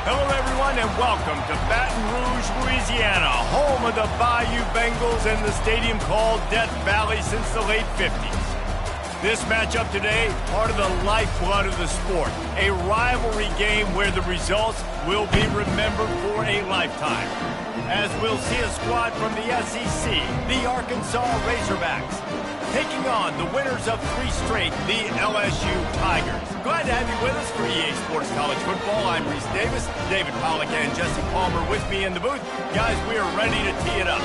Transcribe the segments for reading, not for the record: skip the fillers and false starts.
Hello, everyone, and welcome to Baton Rouge, Louisiana, home of the Bayou Bengals and the stadium called Death Valley since the late 50s. This matchup today, part of the lifeblood of the sport, a rivalry game where the results will be remembered for a lifetime. As we'll see a squad from the SEC, the Arkansas Razorbacks, taking on the winners of 3 straight, the LSU Tigers. Glad to have you with us for EA Sports College Football. I'm Reese Davis, David Pollack and Jesse Palmer with me in the booth. Guys, we are ready to tee it up.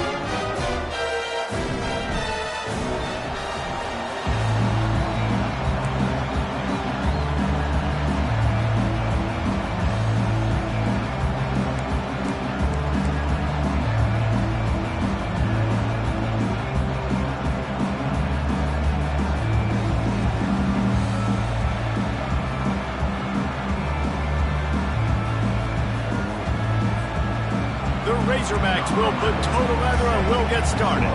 Razorbacks will put total leather and we'll get started.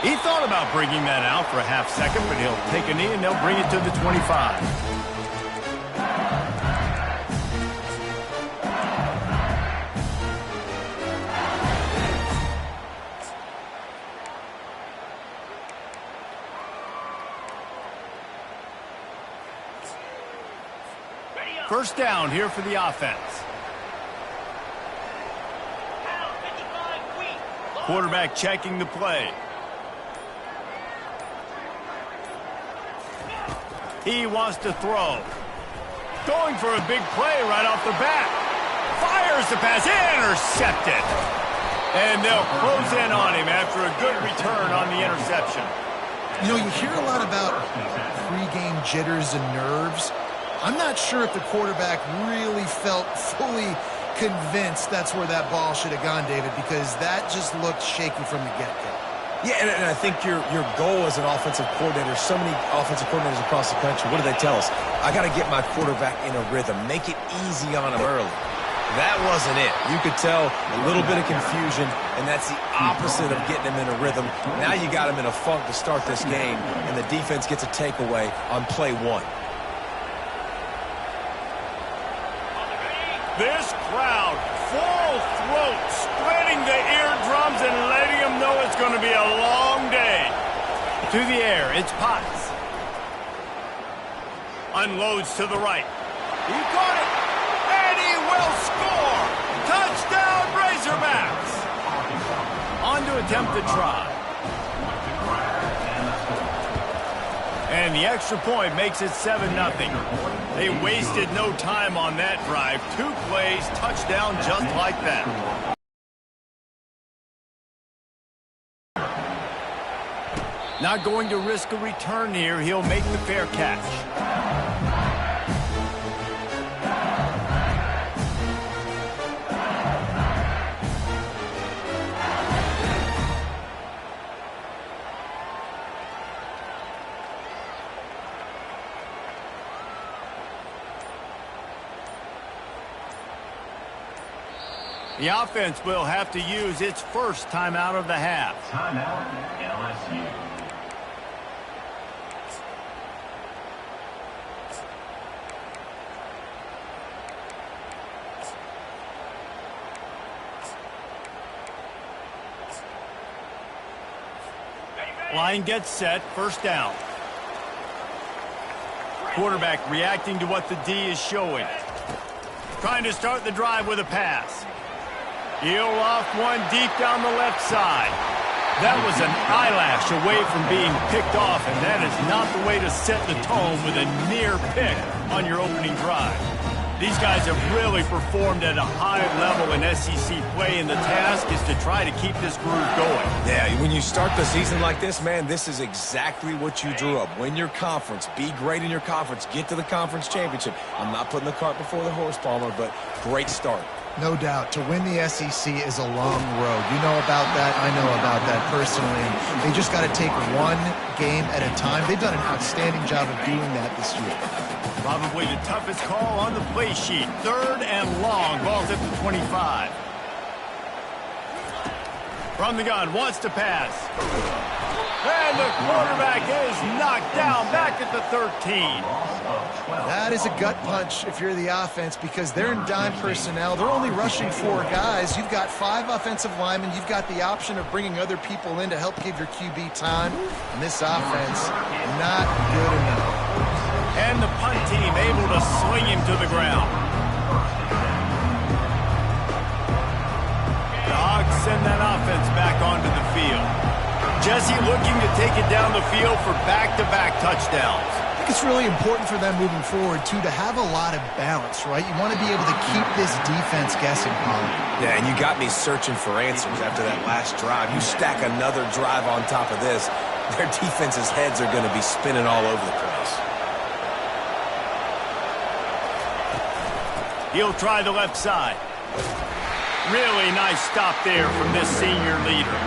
He thought about bringing that out for a half second, but he'll take a knee and they'll bring it to the 25. First down here for the offense. Quarterback checking the play. He wants to throw. Going for a big play right off the bat. Fires the pass. Intercepted. And they'll close in on him after a good return on the interception. You know, you hear a lot about pre-game jitters and nerves. I'm not sure if the quarterback really felt fully convinced that's where that ball should have gone, David, because that just looked shaky from the get-go. Yeah, and I think your goal as an offensive coordinator, so many offensive coordinators across the country, what do they tell us? I got to get my quarterback in a rhythm, make it easy on him early. That wasn't it. You could tell a little bit of confusion, and that's the opposite of getting him in a rhythm. Now you got him in a funk to start this game, and the defense gets a takeaway on play 1. This crowd, full throat, splitting the eardrums and letting them know it's going to be a long day. To the air, it's Potts. Unloads to the right. He caught it, and he will score. Touchdown, Razorbacks. On to attempt the try. And the extra point makes it 7-0. They wasted no time on that drive. 2 plays, touchdown just like that. Not going to risk a return here. He'll make the fair catch. The offense will have to use its first timeout of the half. Timeout, LSU. Line gets set, first down. Quarterback reacting to what the D is showing. Trying to start the drive with a pass. He'll loft one deep down the left side. That was an eyelash away from being picked off, and that is not the way to set the tone with a near pick on your opening drive. These guys have really performed at a high level in SEC play, and the task is to try to keep this groove going. Yeah, when you start the season like this, man, this is exactly what you drew up. Win your conference, be great in your conference, get to the conference championship. I'm not putting the cart before the horse, Palmer, but great start. No doubt. To win the SEC is a long road. You know about that. I know about that personally. They just got to take one game at a time. They've done an outstanding job of doing that this year. Probably the toughest call on the play sheet. 3rd and long. Ball's at the 25. From the gun, wants to pass. And the quarterback is knocked down back at the 13. That is a gut punch if you're the offense because they're in dime personnel. They're only rushing 4 guys. You've got 5 offensive linemen. You've got the option of bringing other people in to help give your QB time. And this offense, not good enough. And the punt team able to sling him to the ground. The Hogs send that offense back onto the field. Jesse looking to take it down the field for back-to-back touchdowns. I think it's really important for them moving forward, too, to have a lot of balance, right? You want to be able to keep this defense guessing, Colin. Yeah, and you got me searching for answers after that last drive. You stack another drive on top of this, their defense's heads are going to be spinning all over the place. He'll try the left side. Really nice stop there from this senior leader.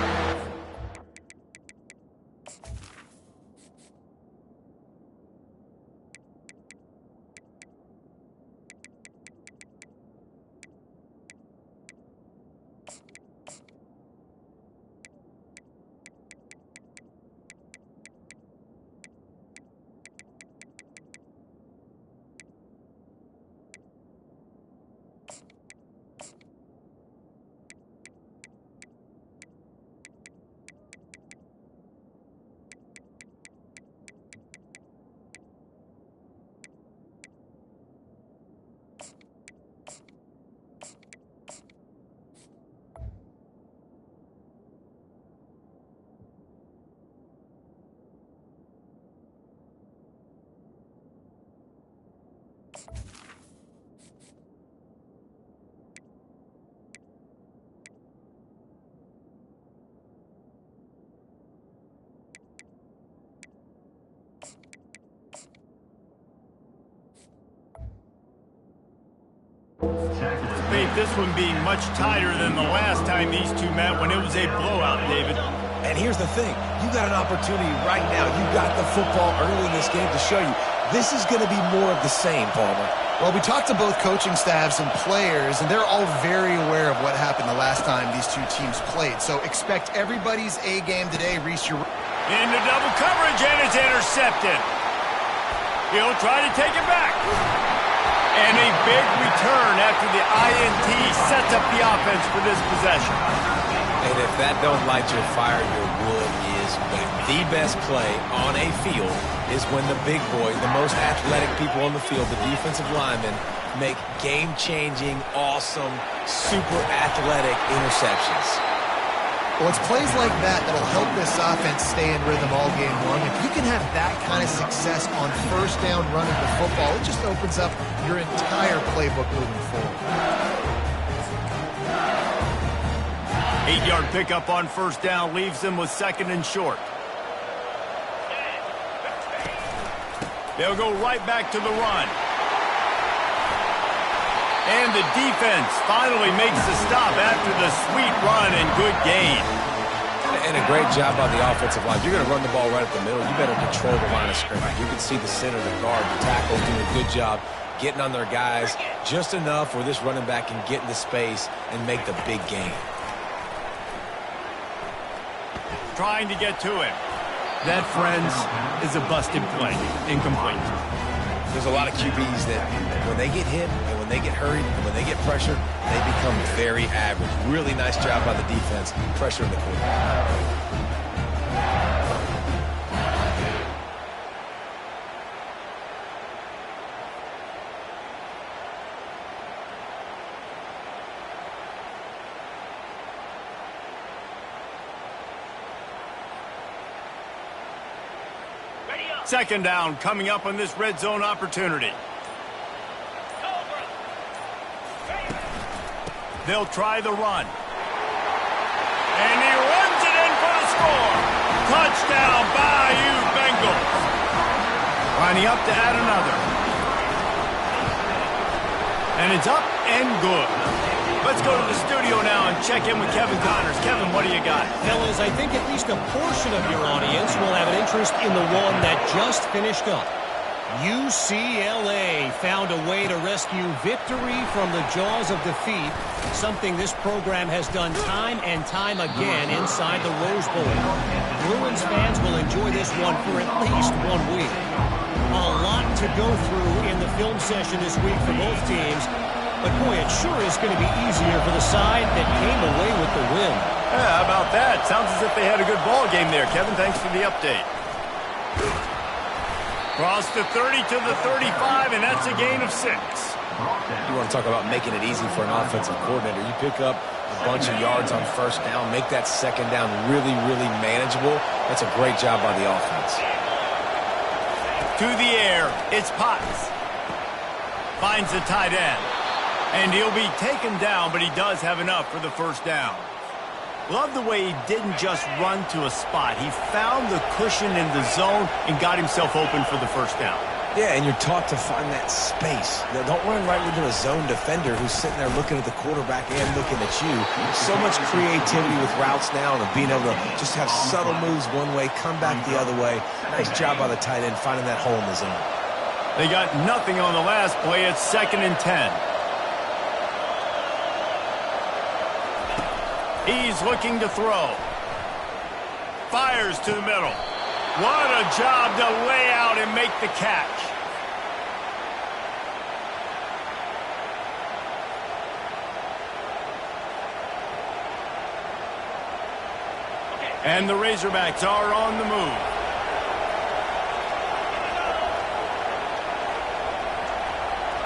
This one being much tighter than the last time these two met when it was a blowout, David. And here's the thing. You got an opportunity right now. You got the football early in this game to show you. This is going to be more of the same, Palmer. Well, we talked to both coaching staffs and players, and they're all very aware of what happened the last time these two teams played. So expect everybody's A game today. Reese, you're into double coverage, and it's intercepted. He'll try to take it back. And a big return after the INT sets up the offense for this possession. And if that don't light your fire, your wood is wet. The best play on a field is when the big boys, the most athletic people on the field, the defensive linemen, make game-changing, awesome, super athletic interceptions. Well, it's plays like that that'll help this offense stay in rhythm all game long. If you can have that kind of success on first down running the football, it just opens up your entire playbook moving forward. 8-yard pickup on first down leaves them with 2nd and short. They'll go right back to the run. And the defense finally makes the stop after the sweet run and good gain. And a great job by the offensive line. You're going to run the ball right up the middle. You better control the line of scrimmage. You can see the center, the guard, the tackles doing a good job getting on their guys just enough where this running back can get into space and make the big game. Trying to get to him. That, friends, is a busted play. Incomplete. There's a lot of QBs that when they get hit and when they get hurried and when they get pressured, they become very average. Really nice job by the defense, pressuring the quarterback. Second down coming up on this red zone opportunity. They'll try the run. And he runs it in for the score. Touchdown, Bayou Bengals. Lining up to add another. And it's up and good. Let's go to the studio now and check in with Kevin Connors. Kevin, what do you got? Fellas, I think at least a portion of your audience will have an interest in the one that just finished up. UCLA found a way to rescue victory from the jaws of defeat, something this program has done time and time again inside the Rose Bowl. Bruins fans will enjoy this one for at least 1 week. A lot to go through in the film session this week for both teams, but boy, it sure is going to be easier for the side that came away with the win. Yeah, how about that? Sounds as if they had a good ball game there, Kevin. Thanks for the update. Cross the 30 to the 35, and that's a gain of 6. You want to talk about making it easy for an offensive coordinator. You pick up a bunch of yards on first down, make that second down really, really manageable. That's a great job by the offense. To the air, it's Potts. Finds the tight end. And he'll be taken down, but he does have enough for the first down. Love the way he didn't just run to a spot. He found the cushion in the zone and got himself open for the first down. Yeah, and you're taught to find that space. Now, don't run right into a zone defender who's sitting there looking at the quarterback and looking at you. So much creativity with routes now and being able to just have subtle moves one way, come back the other way. Nice job by the tight end finding that hole in the zone. They got nothing on the last play. It's 2nd and 10. He's looking to throw. Fires to the middle. What a job to lay out and make the catch. And the Razorbacks are on the move.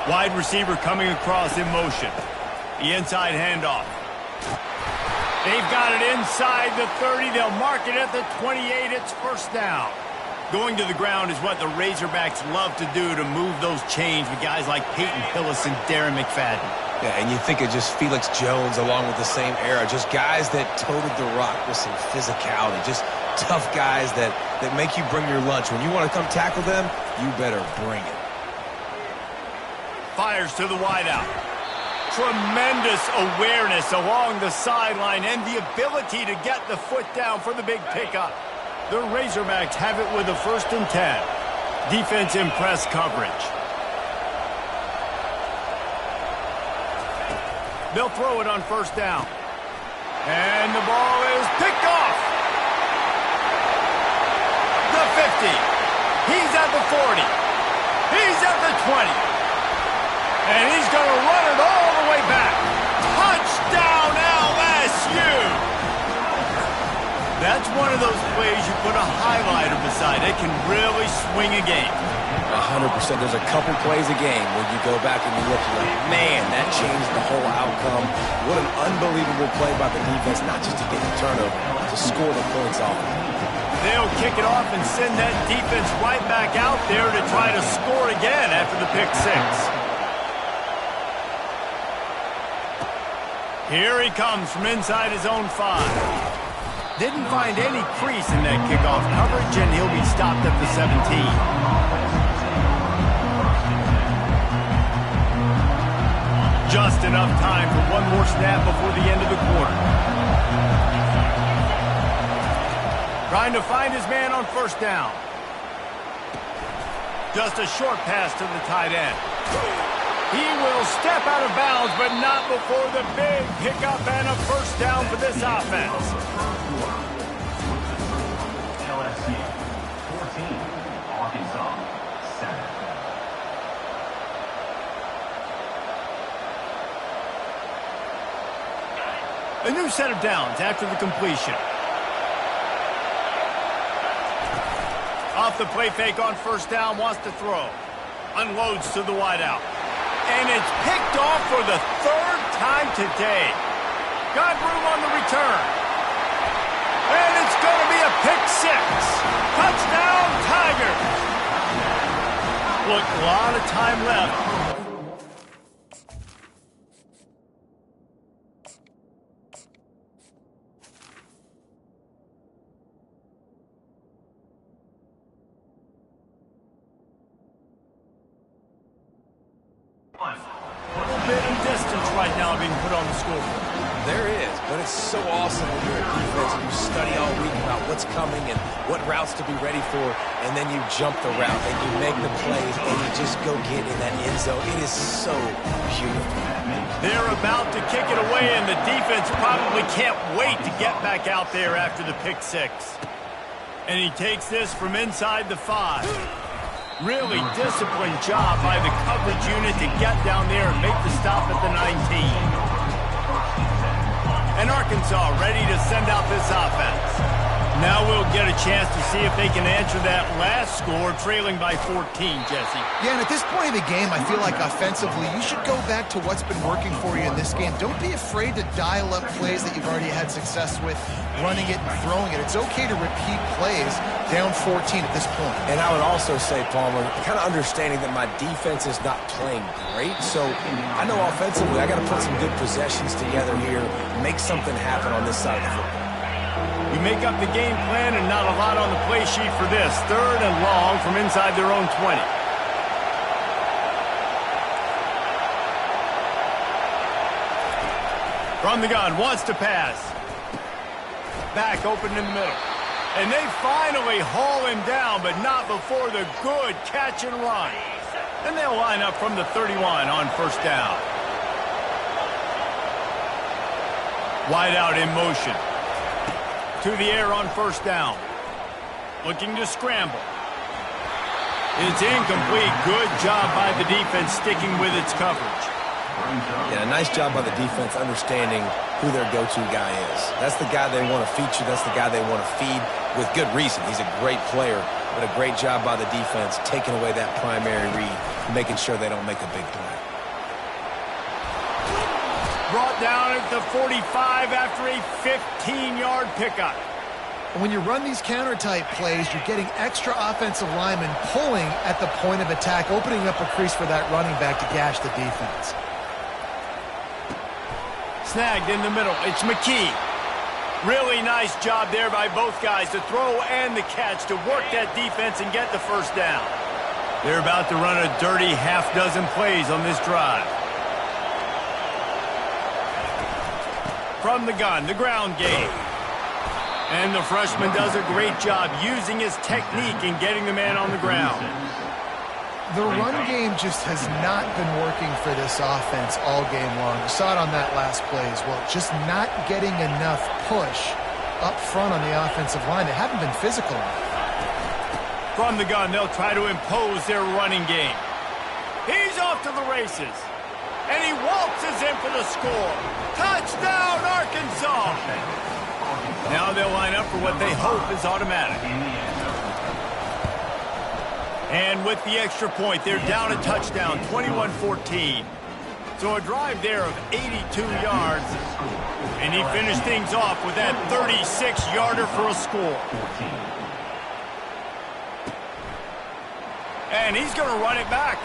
Wide receiver coming across in motion. The inside handoff. They've got it inside the 30. They'll mark it at the 28. It's first down. Going to the ground is what the Razorbacks love to do to move those chains with guys like Peyton Hillis and Darren McFadden. Yeah, and you think of just Felix Jones along with the same era. Just guys that toted the rock with some physicality. Just tough guys that make you bring your lunch. When you want to come tackle them, you better bring it. Fires to the wideout. Tremendous awareness along the sideline and the ability to get the foot down for the big pickup. The Razorbacks have it with a 1st and 10. Defense in press coverage. They'll throw it on first down. And the ball is picked off. The 50. He's at the 40. He's at the 20. And he's going to run it all the way back. Touchdown, LSU! That's one of those plays you put a highlighter beside. It can really swing a game. 100%. There's a couple plays a game where you go back and you look and you're like, man, that changed the whole outcome. What an unbelievable play by the defense, not just to get the turnover, to score the points off. They'll kick it off and send that defense right back out there to try to score again after the pick 6. Here he comes from inside his own 5. Didn't find any crease in that kickoff coverage, and he'll be stopped at the 17. Just enough time for one more snap before the end of the quarter. Trying to find his man on first down. Just a short pass to the tight end. He will step out of bounds, but not before the big pickup and a first down for this offense. LSU 14, Arkansas 7. A new set of downs after the completion. Off the play fake on first down, wants to throw. Unloads to the wideout. And it's picked off for the 3rd time today. Got room on the return. And it's going to be a pick 6. Touchdown, Tigers. Look, a lot of time left. A little bit of distance right now being put on the scoreboard. There is, but it's so awesome when you're a defense and you study all week about what's coming and what routes to be ready for, and then you jump the route and you make the plays and you just go get in that end zone. It is so beautiful. They're about to kick it away, and the defense probably can't wait to get back out there after the pick six. And he takes this from inside the 5. Really disciplined job by the coverage unit to get down there and make the stop at the 19. And Arkansas ready to send out this offense. Now we'll get a chance to see if they can answer that last score, trailing by 14, Jesse. Yeah, and at this point in the game, I feel like offensively, you should go back to what's been working for you in this game. Don't be afraid to dial up plays that you've already had success with, running it and throwing it. It's okay to repeat plays down 14 at this point. And I would also say, Palmer, kind of understanding that my defense is not playing great, so I know offensively I got to put some good possessions together here, make something happen on this side of the football. We make up the game plan and not a lot on the play sheet for this. 3rd and long from inside their own 20. From the gun, wants to pass. Back open in the middle. And they finally haul him down, but not before the good catch and run. And they'll line up from the 31 on 1st down. Wide out in motion. To the air on 1st down. Looking to scramble. It's incomplete. Good job by the defense sticking with its coverage. Yeah, nice job by the defense understanding who their go-to guy is. That's the guy they want to feature. That's the guy they want to feed with good reason. He's a great player, but a great job by the defense taking away that primary read, making sure they don't make a big play. Brought down at the 45 after a 15-yard pickup. When you run these counter-type plays, you're getting extra offensive linemen pulling at the point of attack, opening up a crease for that running back to gash the defense. Snagged in the middle. It's McKee. Really nice job there by both guys to throw and the catch to work that defense and get the 1st down. They're about to run a dirty half-dozen plays on this drive. From the gun, the ground game. And the freshman does a great job using his technique and getting the man on the ground. The run game just has not been working for this offense all game long. You saw it on that last play as well. Just not getting enough push up front on the offensive line. They haven't been physical enough. From the gun, they'll try to impose their running game. He's off to the races. And he waltzes in for the score. Touchdown, Arkansas! Now they'll line up for what they hope is automatic. And with the extra point, they're down a touchdown, 21-14. So a drive there of 82 yards. And he finished things off with that 36-yarder for a score. And he's going to run it back.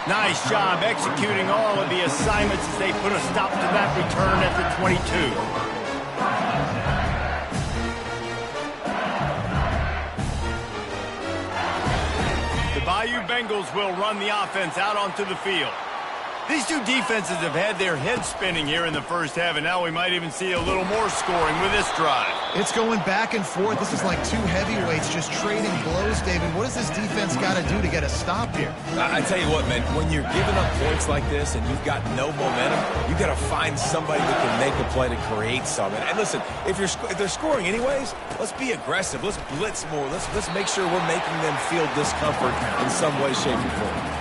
Nice job executing all of the assignments as they put a stop to that return at the 22. The Bayou Bengals will run the offense out onto the field. These two defenses have had their heads spinning here in the first half, and now we might even see a little more scoring with this drive. It's going back and forth. This is like two heavyweights just trading blows, David. What does this defense got to do to get a stop here? I tell you what, man, when you're giving up points like this and you've got no momentum, you got to find somebody that can make a play to create something. And listen, if they're scoring anyways, let's be aggressive. Let's blitz more. Let's make sure we're making them feel discomfort in some way, shape, or form.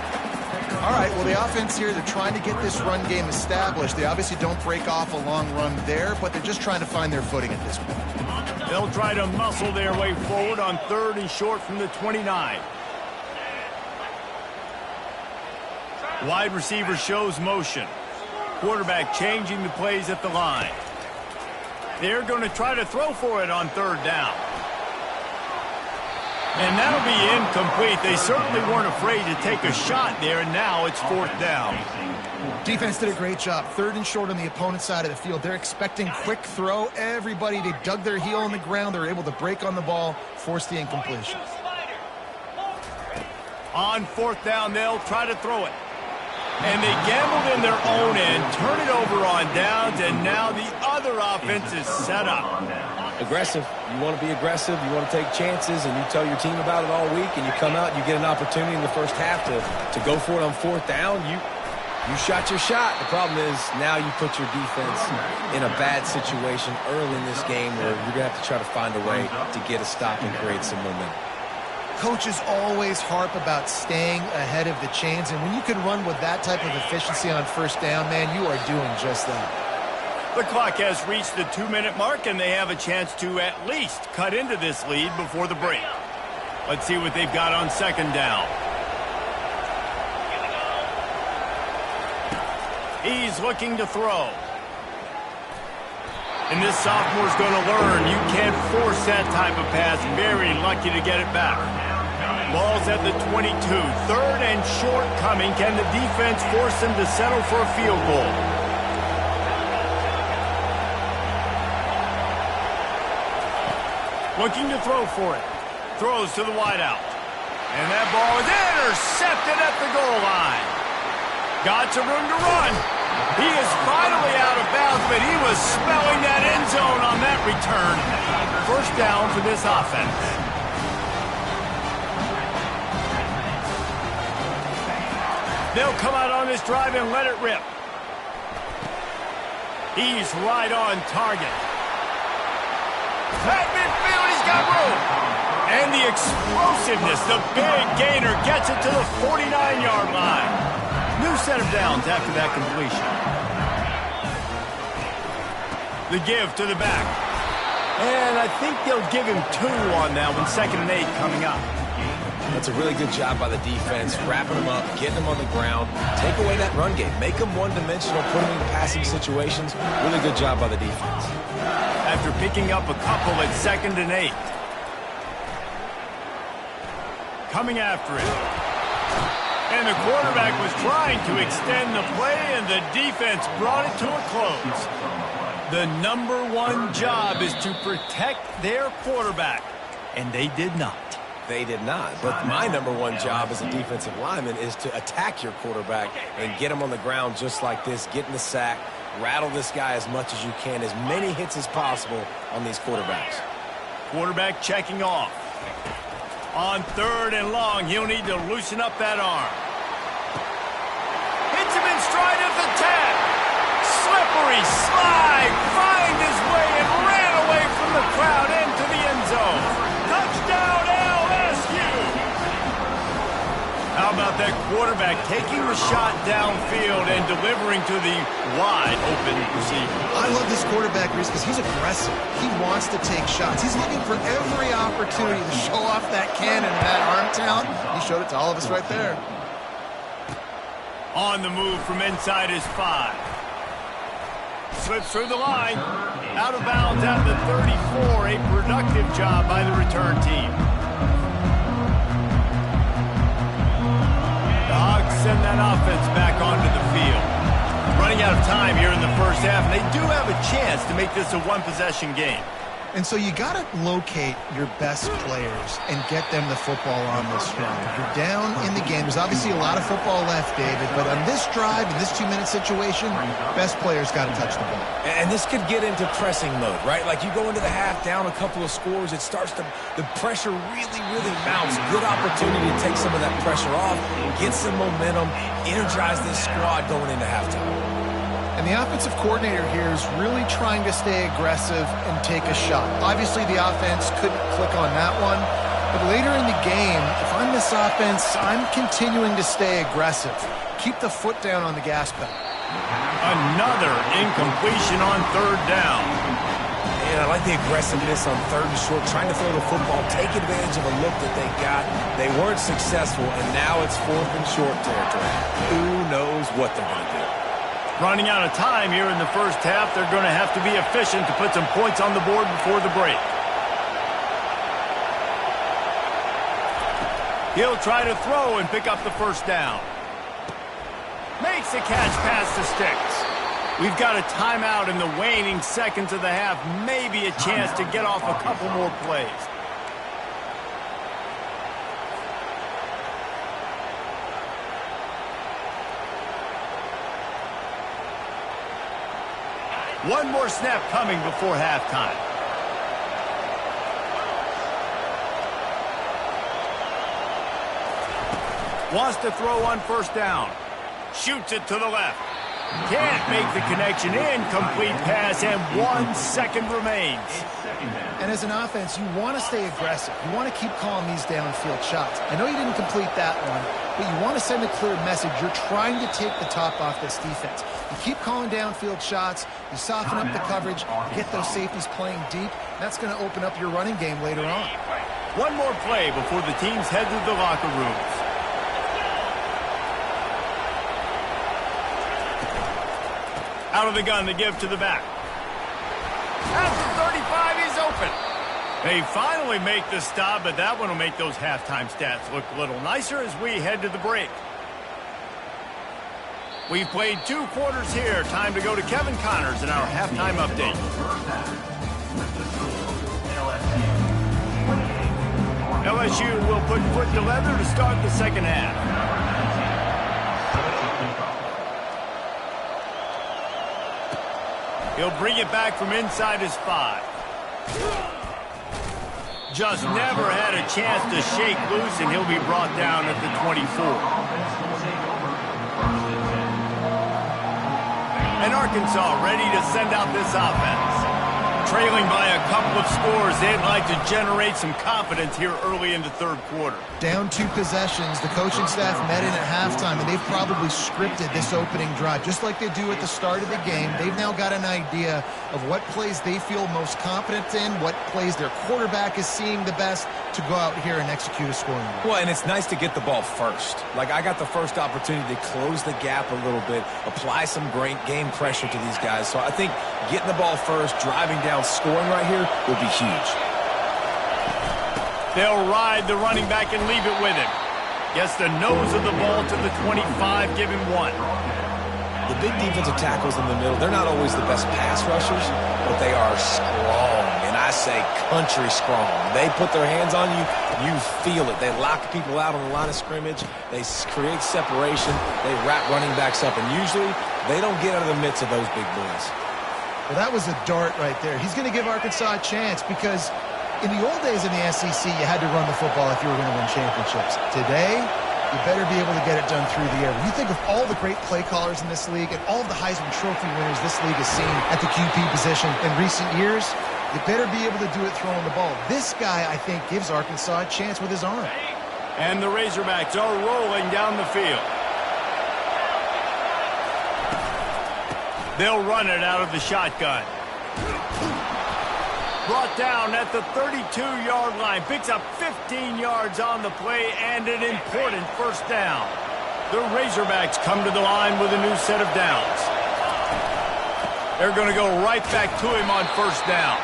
All right, well, the offense here, they're trying to get this run game established. They obviously don't break off a long run there, but they're just trying to find their footing at this point. They'll try to muscle their way forward on 3rd and short from the 29. Wide receiver shows motion. Quarterback changing the plays at the line. They're going to try to throw for it on 3rd down. And that'll be incomplete. They certainly weren't afraid to take a shot there, and now it's 4th down. Defense did a great job. 3rd and short on the opponent's side of the field. They're expecting quick throw. Everybody, they dug their heel on the ground. They're able to break on the ball, force the incompletion. On 4th down, they'll try to throw it. And they gambled in their own end, turn it over on downs, and now the other offense is set up. Aggressive. You want to be aggressive. You want to take chances, and you tell your team about it all week, and you come out and you get an opportunity in the first half to go for it on fourth down. You shot your shot. The problem is now you put your defense in a bad situation early in this game where you're going to have to try to find a way to get a stop and create some momentum. Coaches always harp about staying ahead of the chains, and when you can run with that type of efficiency on first down, man, you are doing just that. The clock has reached the 2-minute mark, and they have a chance to at least cut into this lead before the break. Let's see what they've got on second down. He's looking to throw. And this sophomore's going to learn you can't force that type of pass. Very lucky to get it back. Ball's at the 22. Third and short coming. Can the defense force them to settle for a field goal? Looking to throw for it. Throws to the wideout. And that ball is intercepted at the goal line. Got some room to run. He is finally out of bounds, but he was smelling that end zone on that return. First down for this offense. They'll come out on this drive and let it rip. He's right on target. At midfield, he's got room. And the explosiveness, the big gainer gets it to the 49-yard line. New set of downs after that completion. The give to the back. And I think they'll give him 2 on that one. 2nd and 8 coming up. That's a really good job by the defense, wrapping them up, getting them on the ground, take away that run game, make them one-dimensional, put them in passing situations. Really good job by the defense. After picking up a couple at 2nd and 8. Coming after it. And the quarterback was trying to extend the play, and the defense brought it to a close. The #1 job is to protect their quarterback, and they did not. They did not. But my #1 job as a defensive lineman is to attack your quarterback and get him on the ground just like this, get in the sack, rattle this guy as much as you can, as many hits as possible on these quarterbacks. Quarterback checking off. On 3rd and long, he'll need to loosen up that arm. Hits him in stride at the 10. Slippery slide, find his way and ran away from the crowd into the end zone. Touchdown LSU! How about that quarterback taking the shot downfield and delivering to the wide open receiver? I love this quarterback, Reese, because he's aggressive. He wants to take shots. He's looking for every opportunity to show off that cannon and that arm talent. He showed it to all of us right there. On the move from inside his 5. Slips through the line. Out of bounds at the 34. A productive job by the return team. The Hogs send that offense back onto the field. Running out of time here in the first half, and they do have a chance to make this a one-possession game. And so you got to locate your best players and get them the football on this drive. You're down in the game. There's obviously a lot of football left, David, but on this drive, in this 2-minute situation, best players got to touch the ball. And this could get into pressing mode, right? Like you go into the half down a couple of scores, it starts to, the pressure really mounts. Good opportunity to take some of that pressure off, get some momentum, energize this squad going into halftime. And the offensive coordinator here is really trying to stay aggressive and take a shot. Obviously, the offense couldn't click on that one. But later in the game, if I'm this offense, I'm continuing to stay aggressive. Keep the foot down on the gas pedal. Another incompletion on 3rd down. And I like the aggressiveness on 3rd and short, trying to throw the football, take advantage of a look that they got. They weren't successful, and now it's 4th and short territory. Who knows what they're going to do? Running out of time here in the first half. They're going to have to be efficient to put some points on the board before the break. He'll try to throw and pick up the first down. Makes the catch past the sticks. We've got a timeout in the waning seconds of the half. Maybe a chance to get off a couple more plays. One more snap coming before halftime. Wants to throw on first down. Shoots it to the left. Can't make the connection. Incomplete pass, and 1 second remains. And as an offense, you want to stay aggressive. You want to keep calling these downfield shots. I know you didn't complete that one, but you want to send a clear message. You're trying to take the top off this defense. You keep calling downfield shots. You soften up the coverage. You get those safeties playing deep. That's going to open up your running game later on. One more play before the teams head to the locker rooms. Out of the gun, the give to the back. At the 35, he's open. They finally make the stop, but that one will make those halftime stats look a little nicer as we head to the break. We've played 2 quarters here. Time to go to Kevin Connors in our halftime update. LSU will put foot to leather to start the second half. He'll bring it back from inside his 5. Just never had a chance to shake loose, and he'll be brought down at the 24. And Arkansas ready to send out this offense. Trailing by a couple of scores, they'd like to generate some confidence here early in the third quarter. Down 2 possessions, the coaching staff met in at halftime, and they've probably scripted this opening drive. Just like they do at the start of the game, they've now got an idea of what plays they feel most confident in, what plays their quarterback is seeing the best to go out here and execute a scoring run. Well, and it's nice to get the ball first. Like, I got the first opportunity to close the gap a little bit, apply some great game pressure to these guys. So I think getting the ball first, driving down, scoring right here will be huge. They'll ride the running back and leave it with him. Gets the nose of the ball to the 25, give him 1. The big defensive tackles in the middle, they're not always the best pass rushers, but they are strong, and I say country strong. They put their hands on you, you feel it. They lock people out on the line of scrimmage. They create separation. They wrap running backs up, and usually they don't get out of the midst of those big boys. Well, that was a dart right there. He's going to give Arkansas a chance because in the old days in the SEC, you had to run the football if you were going to win championships. Today, you better be able to get it done through the air. When you think of all the great play callers in this league and all of the Heisman Trophy winners this league has seen at the QB position in recent years, you better be able to do it throwing the ball. This guy, I think, gives Arkansas a chance with his arm. And the Razorbacks are rolling down the field. They'll run it out of the shotgun. Brought down at the 32-yard line. Picks up 15 yards on the play and an important first down. The Razorbacks come to the line with a new set of downs. They're going to go right back to him on first down.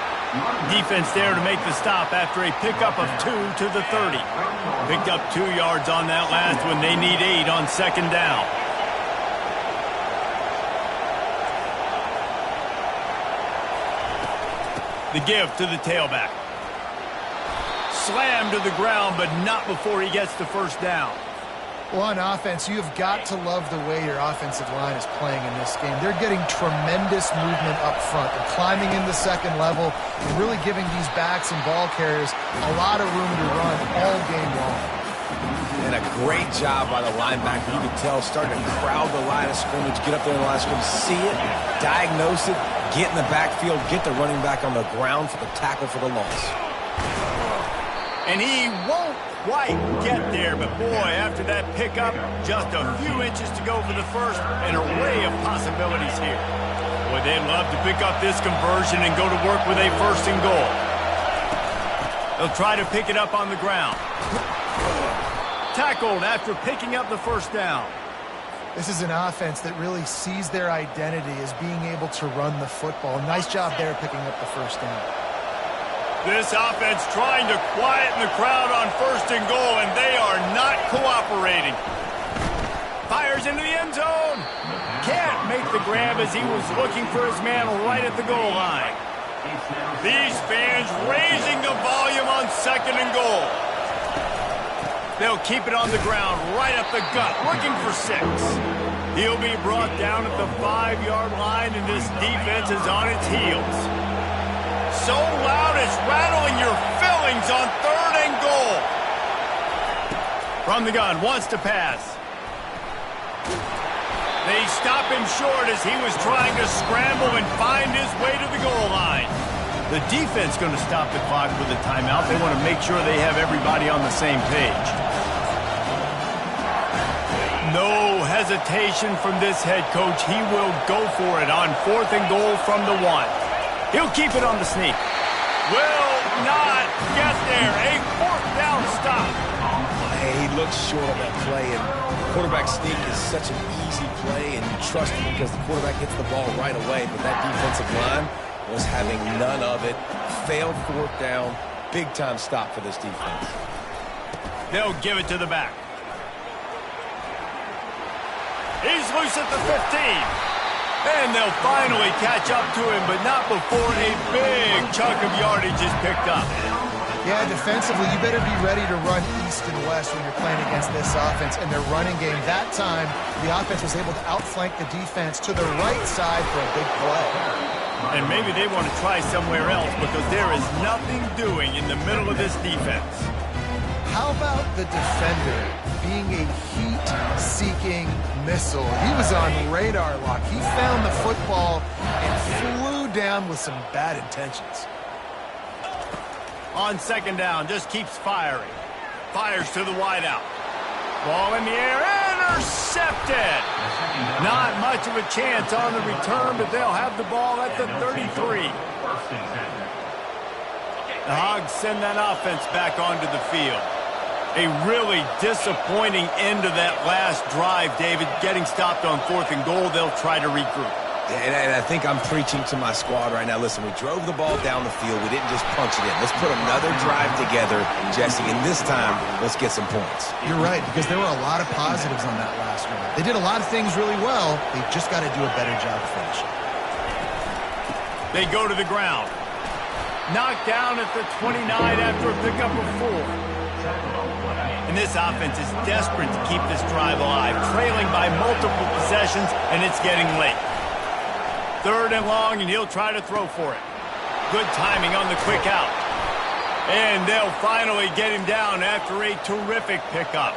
Defense there to make the stop after a pickup of 2 to the 30. Picked up 2 yards on that last one. They need 8 on second down. The give to the tailback. Slammed to the ground, but not before he gets the first down. Well, on offense, you've got to love the way your offensive line is playing in this game. They're getting tremendous movement up front. They're climbing in the second level and really giving these backs and ball carriers a lot of room to run all game long. And a great job by the linebacker. You can tell starting to crowd the line of scrimmage, get up there in the line of scrimmage, see it, diagnose it, get in the backfield, get the running back on the ground for the tackle for the loss. And he won't quite get there, but boy, after that pickup, just a few inches to go for the first, an array of possibilities here. Boy, they'd love to pick up this conversion and go to work with a first and goal. They'll try to pick it up on the ground. Tackled after picking up the first down. This is an offense that really sees their identity as being able to run the football. Nice job there picking up the first down. This offense trying to quieten the crowd on first and goal, and they are not cooperating. Fires into the end zone. Can't make the grab as he was looking for his man right at the goal line. These fans raising the volume on second and goal. They'll keep it on the ground right up the gut, looking for 6. He'll be brought down at the 5-yard line, and this defense is on its heels. So loud it's rattling your fillings on 3rd and goal. From the gun, wants to pass. They stop him short as he was trying to scramble and find his way to the goal line. The defense going to stop the clock with a timeout. They want to make sure they have everybody on the same page. No hesitation from this head coach. He will go for it on 4th and goal from the 1. He'll keep it on the sneak. Will not get there. A 4th down stop. He looks short on that play, and quarterback sneak is such an easy play, and you trust him because the quarterback hits the ball right away, but that defensive line was having none of it. Failed 4th down. Big-time stop for this defense. They'll give it to the back. He's loose at the 15. And they'll finally catch up to him, but not before a big chunk of yardage is picked up. Yeah, defensively, you better be ready to run east and west when you're playing against this offense and their running game. That time, the offense was able to outflank the defense to the right side for a big play. And maybe they want to try somewhere else because there is nothing doing in the middle of this defense. How about the defender being a heat-seeking missile? He was on radar lock. He found the football and flew down with some bad intentions. On 2nd down, just keeps firing. Fires to the wideout. Ball in the air, intercepted. Not much of a chance on the return, but they'll have the ball at the 33. The Hogs send that offense back onto the field. A really disappointing end to that last drive, David. Getting stopped on 4th and goal, they'll try to regroup. And I think I'm preaching to my squad right now. Listen, we drove the ball down the field. We didn't just punch it in. Let's put another drive together, Jesse, and this time, let's get some points. You're right, because there were a lot of positives on that last one. They did a lot of things really well. They've just got to do a better job of finishing. They go to the ground. Knocked down at the 29 after a pickup of 4. And this offense is desperate to keep this drive alive, trailing by multiple possessions, and it's getting late. 3rd and long, and he'll try to throw for it. Good timing on the quick out. And they'll finally get him down after a terrific pickup.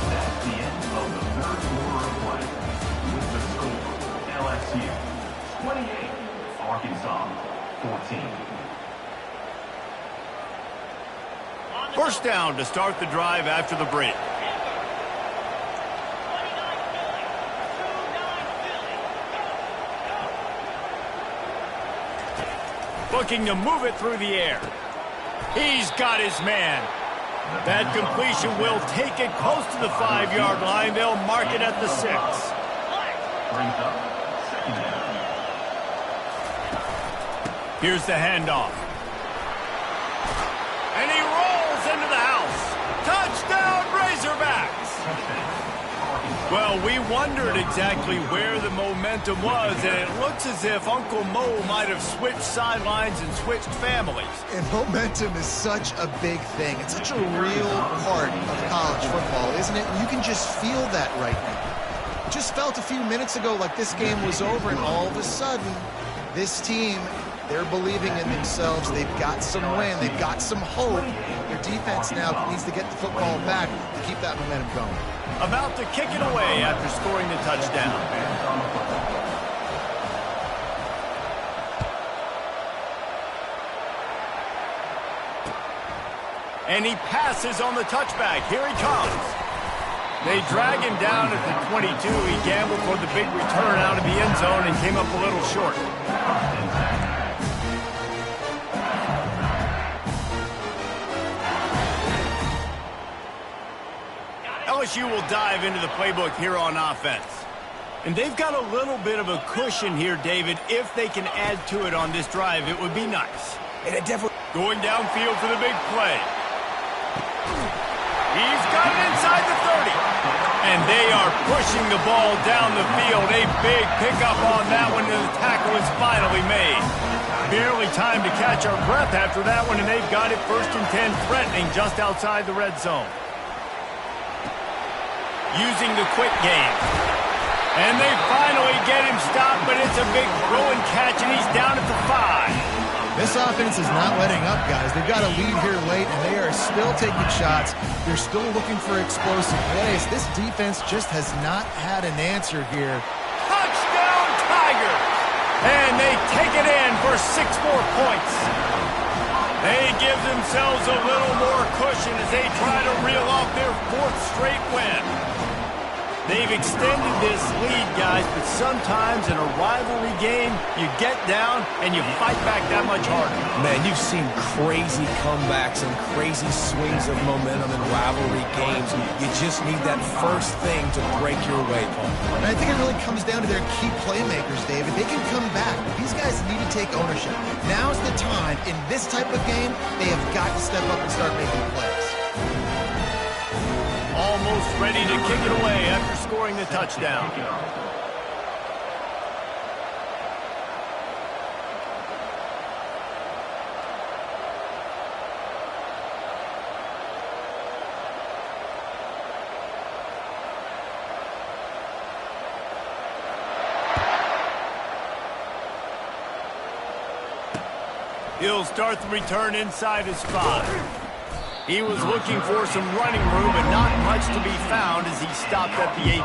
That's the end of the 3rd quarter of play. With the score, LSU 28, Arkansas 14. 1st down to start the drive after the break. Looking to move it through the air. He's got his man. That completion will take it close to the 5-yard line. They'll mark it at the 6. Brings up 2nd down. Here's the handoff. And he rolls into the house. Touchdown, Razorbacks! Well, we wondered exactly where the momentum was, and it looks as if Uncle Mo might have switched sidelines and switched families. And momentum is such a big thing. It's such a real part of college football, isn't it? You can just feel that right now. It just felt a few minutes ago like this game was over, and all of a sudden, this team, they're believing in themselves. They've got some win. They've got some hope. Their defense now needs to get the football back to keep that momentum going. About to kick it away after scoring the touchdown. And he passes on the touchback. Here he comes. They drag him down at the 22. He gambled for the big return out of the end zone and came up a little short. LSU will dive into the playbook here on offense. And they've got a little bit of a cushion here, David. If they can add to it on this drive, it would be nice. And it definitely going downfield for the big play. He's got it inside the 30. And they are pushing the ball down the field. A big pickup on that one, and the tackle is finally made. Barely time to catch our breath after that one, and they've got it 1st and 10, threatening just outside the red zone. Using the quick game. And they finally get him stopped, but it's a big throw and catch, and he's down at the 5. This offense is not letting up, guys. They've got a lead here late, and they are still taking shots. They're still looking for explosive plays. This defense just has not had an answer here. Touchdown, Tigers! And they take it in for 6 more points. They give themselves a little more cushion as they try to reel off their 4th straight win. They've extended this lead, guys, but sometimes in a rivalry game, you get down and you fight back that much harder. Man, you've seen crazy comebacks and crazy swings of momentum in rivalry games. You just need that first thing to break your way, Paul. And I think it really comes down to their key playmakers, David. They can come back, but these guys need to take ownership. Now's the time. In this type of game, they have got to step up and start making plays. Almost ready to kick it away after scoring the touchdown. He'll start the return inside his 5. He was looking for some running room, but not much to be found as he stopped at the 18.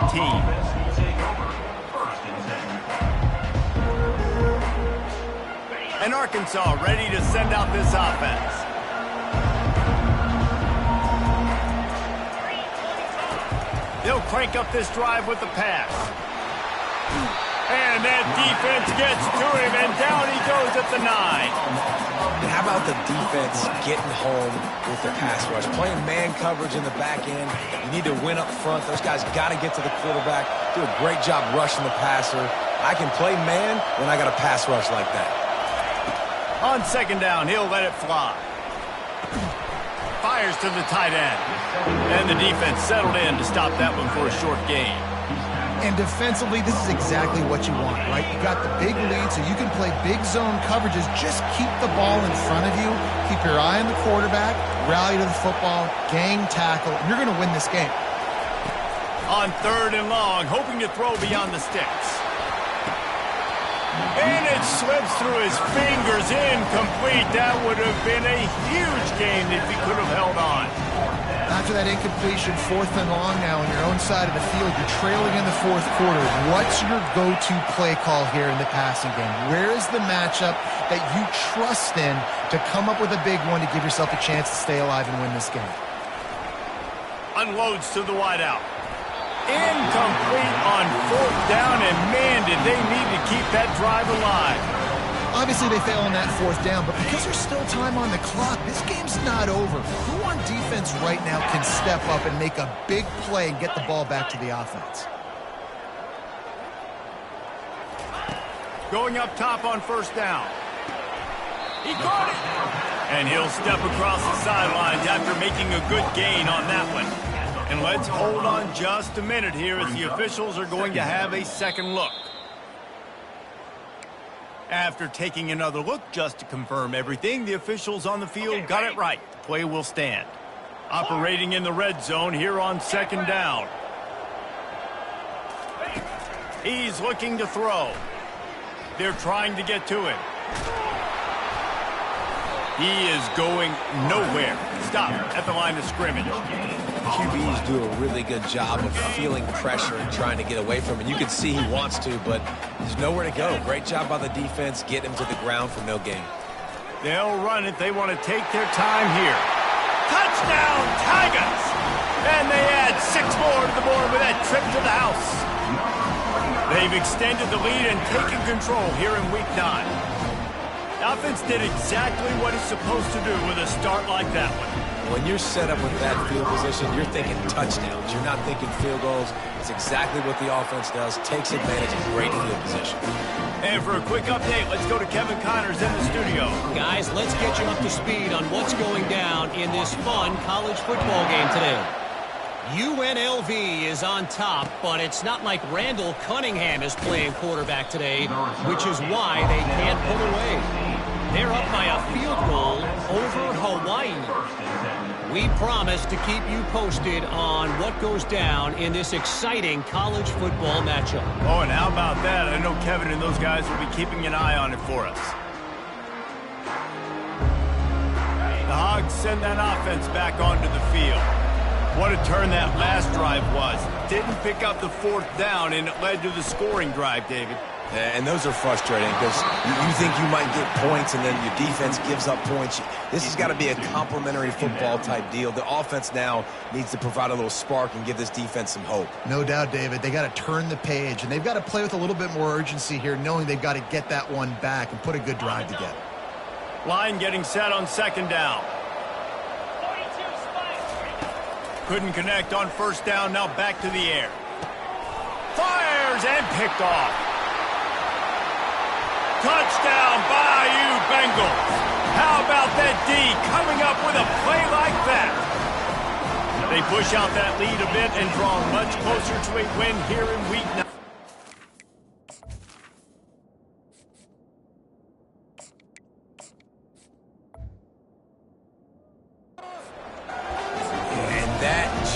And Arkansas ready to send out this offense. They'll crank up this drive with the pass. And that defense gets to him, and down he goes at the 9. And how about the defense getting home with the pass rush? Playing man coverage in the back end. You need to win up front. Those guys got to get to the quarterback. Do a great job rushing the passer. I can play man when I got a pass rush like that. On 2nd down, he'll let it fly. Fires to the tight end. And the defense settled in to stop that one for a short gain. And defensively, this is exactly what you want, right? You got the big lead, so you can play big zone coverages. Just keep the ball in front of you. Keep your eye on the quarterback. Rally to the football. Gang tackle. And you're going to win this game. On 3rd and long, hoping to throw beyond the sticks. And it slips through his fingers. Incomplete. That would have been a huge game if he could have held on. After that incompletion, 4th and long now on your own side of the field, you're trailing in the 4th quarter. What's your go-to play call here in the passing game? Where is the matchup that you trust in to come up with a big one to give yourself a chance to stay alive and win this game? Unloads to the wideout. Incomplete on 4th down, and man, did they need to keep that drive alive. Obviously, they fail on that 4th down, but because there's still time on the clock, this game's not over. Who on defense right now can step up and make a big play and get the ball back to the offense? Going up top on 1st down. He caught it! And he'll step across the sidelines after making a good gain on that one. And let's hold on just a minute here as the officials are going to have a second look. After taking another look just to confirm everything, the officials on the field got it right. The play will stand. Operating in the red zone here on 2nd down. He's looking to throw. They're trying to get to him. He is going nowhere. Stop at the line of scrimmage. QBs do a really good job of feeling pressure and trying to get away from it. You can see he wants to, but there's nowhere to go. Great job by the defense, getting him to the ground for no gain. They'll run it. They want to take their time here. Touchdown, Tigers! And they add 6 more to the board with that trip to the house. They've extended the lead and taken control here in Week 9. The offense did exactly what it's supposed to do with a start like that one. When you're set up with that field position, you're thinking touchdowns. You're not thinking field goals. It's exactly what the offense does. Takes advantage of great field position. And for a quick update, let's go to Kevin Connors in the studio. Guys, let's get you up to speed on what's going down in this fun college football game today. UNLV is on top, but it's not like Randall Cunningham is playing quarterback today, which is why they can't pull away. They're up by a field goal over Hawaii. We promise to keep you posted on what goes down in this exciting college football matchup. Oh, and how about that? I know Kevin and those guys will be keeping an eye on it for us. The Hogs send that offense back onto the field. What a turn that last drive was. Didn't pick up the 4th down, and it led to the scoring drive, David. And those are frustrating because you think you might get points and then your defense gives up points. This has got to be a complementary football type deal. The offense now needs to provide a little spark and give this defense some hope. No doubt, David. They got to turn the page, and they've got to play with a little bit more urgency here, knowing they've got to get that one back and put a good drive together. Line getting set on 2nd down. Couldn't connect on 1st down, now back to the air. Fires and picked off. Touchdown, Bayou Bengals. How about that D coming up with a play like that? They push out that lead a bit and draw much closer to a win here in Week 9.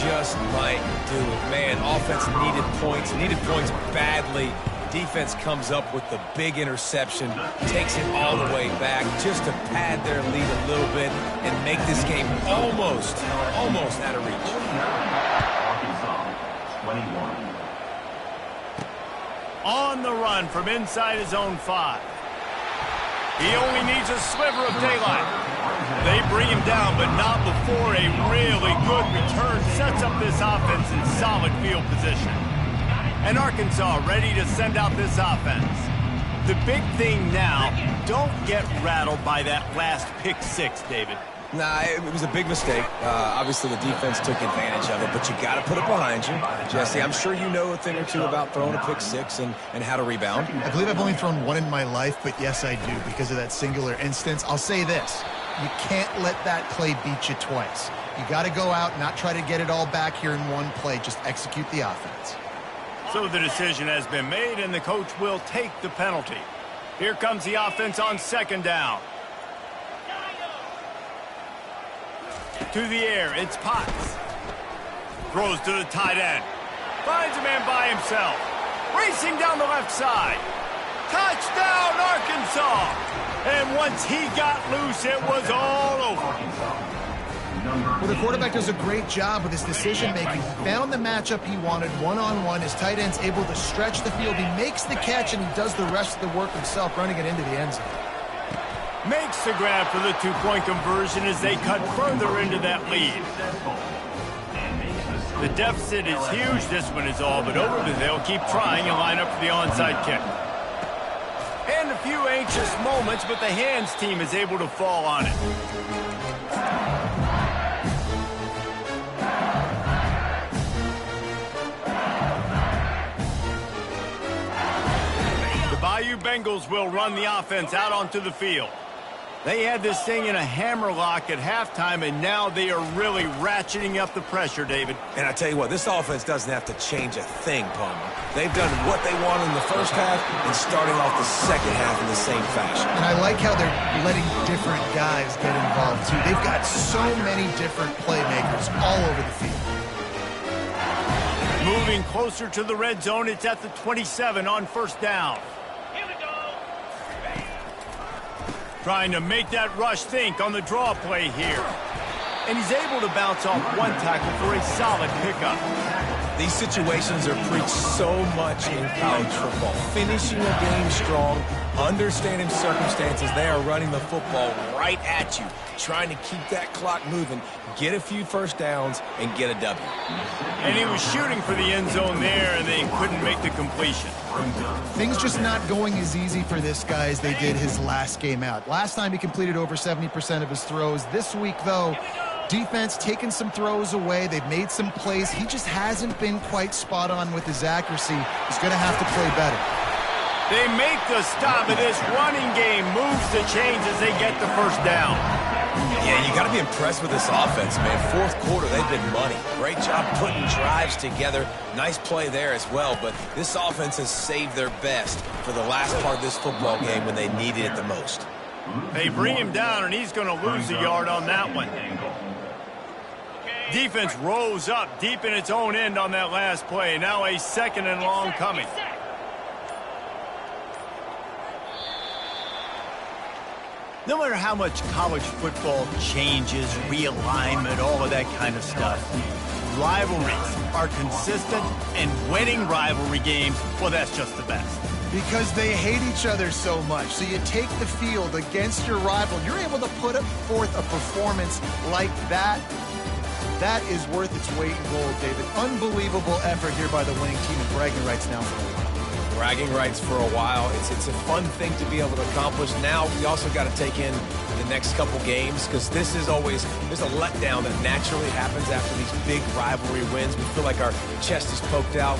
Just might do it. Man, offense needed points badly. Defense comes up with the big interception, takes it all the way back just to pad their lead a little bit and make this game almost out of reach. Arkansas, 21. On the run from inside his own 5. He only needs a sliver of daylight. They bring him down, but not before a really good return sets up this offense in solid field position. And Arkansas ready to send out this offense. The big thing now, don't get rattled by that last pick 6, David. Nah, it was a big mistake. Obviously, the defense took advantage of it, but you got to put it behind you. Jesse, I'm sure you know a thing or two about throwing a pick 6 and how to rebound. I believe I've only thrown one in my life, but yes, I do because of that singular instance. I'll say this. You can't let that play beat you twice. You got to go out, not try to get it all back here in one play. Just execute the offense. So the decision has been made, and the coach will take the penalty. Here comes the offense on 2nd down. To the air, it's Potts. Throws to the tight end. Finds a man by himself. Racing down the left side. Touchdown, Arkansas! And once he got loose, it was all over. Well, the quarterback does a great job with his decision-making. He found the matchup he wanted one-on-one. His tight end's able to stretch the field. He makes the catch, and he does the rest of the work himself, running it into the end zone. Makes the grab for the 2-point conversion as they cut further into that lead. The deficit is huge. This one is all but over, but they'll keep trying and line up for the onside kick. And a few anxious moments, but the hands team is able to fall on it. The Bayou Bengals will run the offense out onto the field. They had this thing in a hammerlock at halftime, and now they are really ratcheting up the pressure, David. And I tell you what, this offense doesn't have to change a thing, Palmer. They've done what they wanted in the first half and starting off the second half in the same fashion. And I like how they're letting different guys get involved, too. They've got so many different playmakers all over the field. Moving closer to the red zone, it's at the 27 on 1st down. Trying to make that rush think on the draw play here. And he's able to bounce off one tackle for a solid pickup. These situations are preached so much in college football. Finishing a game strong, understanding circumstances. They are running the football right at you, trying to keep that clock moving, get a few first downs, and get a W. And he was shooting for the end zone there, and they couldn't make the completion. Things just not going as easy for this guy as they did his last game out. Last time he completed over 70% of his throws. This week, though, defense taking some throws away. They've made some plays. He just hasn't been quite spot on with his accuracy. He's going to have to play better. They make the stop, and this running game moves the chains as they get the first down. Yeah, you got to be impressed with this offense, man. Fourth quarter, they've been money. Great job putting drives together. Nice play there as well, but this offense has saved their best for the last part of this football game when they needed it the most. They bring him down, and he's going to lose a yard on that one. Defense rose up deep in its own end on that last play. Now a 2nd and long coming. No matter how much college football changes, realignment, all of that kind of stuff, rivalries are consistent, and winning rivalry games, well, that's just the best. Because they hate each other so much. So you take the field against your rival. You're able to put forth a performance like that. That is worth its weight in gold, David. Unbelievable effort here by the winning team, and bragging rights now for a while. Bragging rights for a while. It's a fun thing to be able to accomplish. Now we also got to take in the next couple games, because this is always, there's a letdown that naturally happens after these big rivalry wins. We feel like our chest is poked out.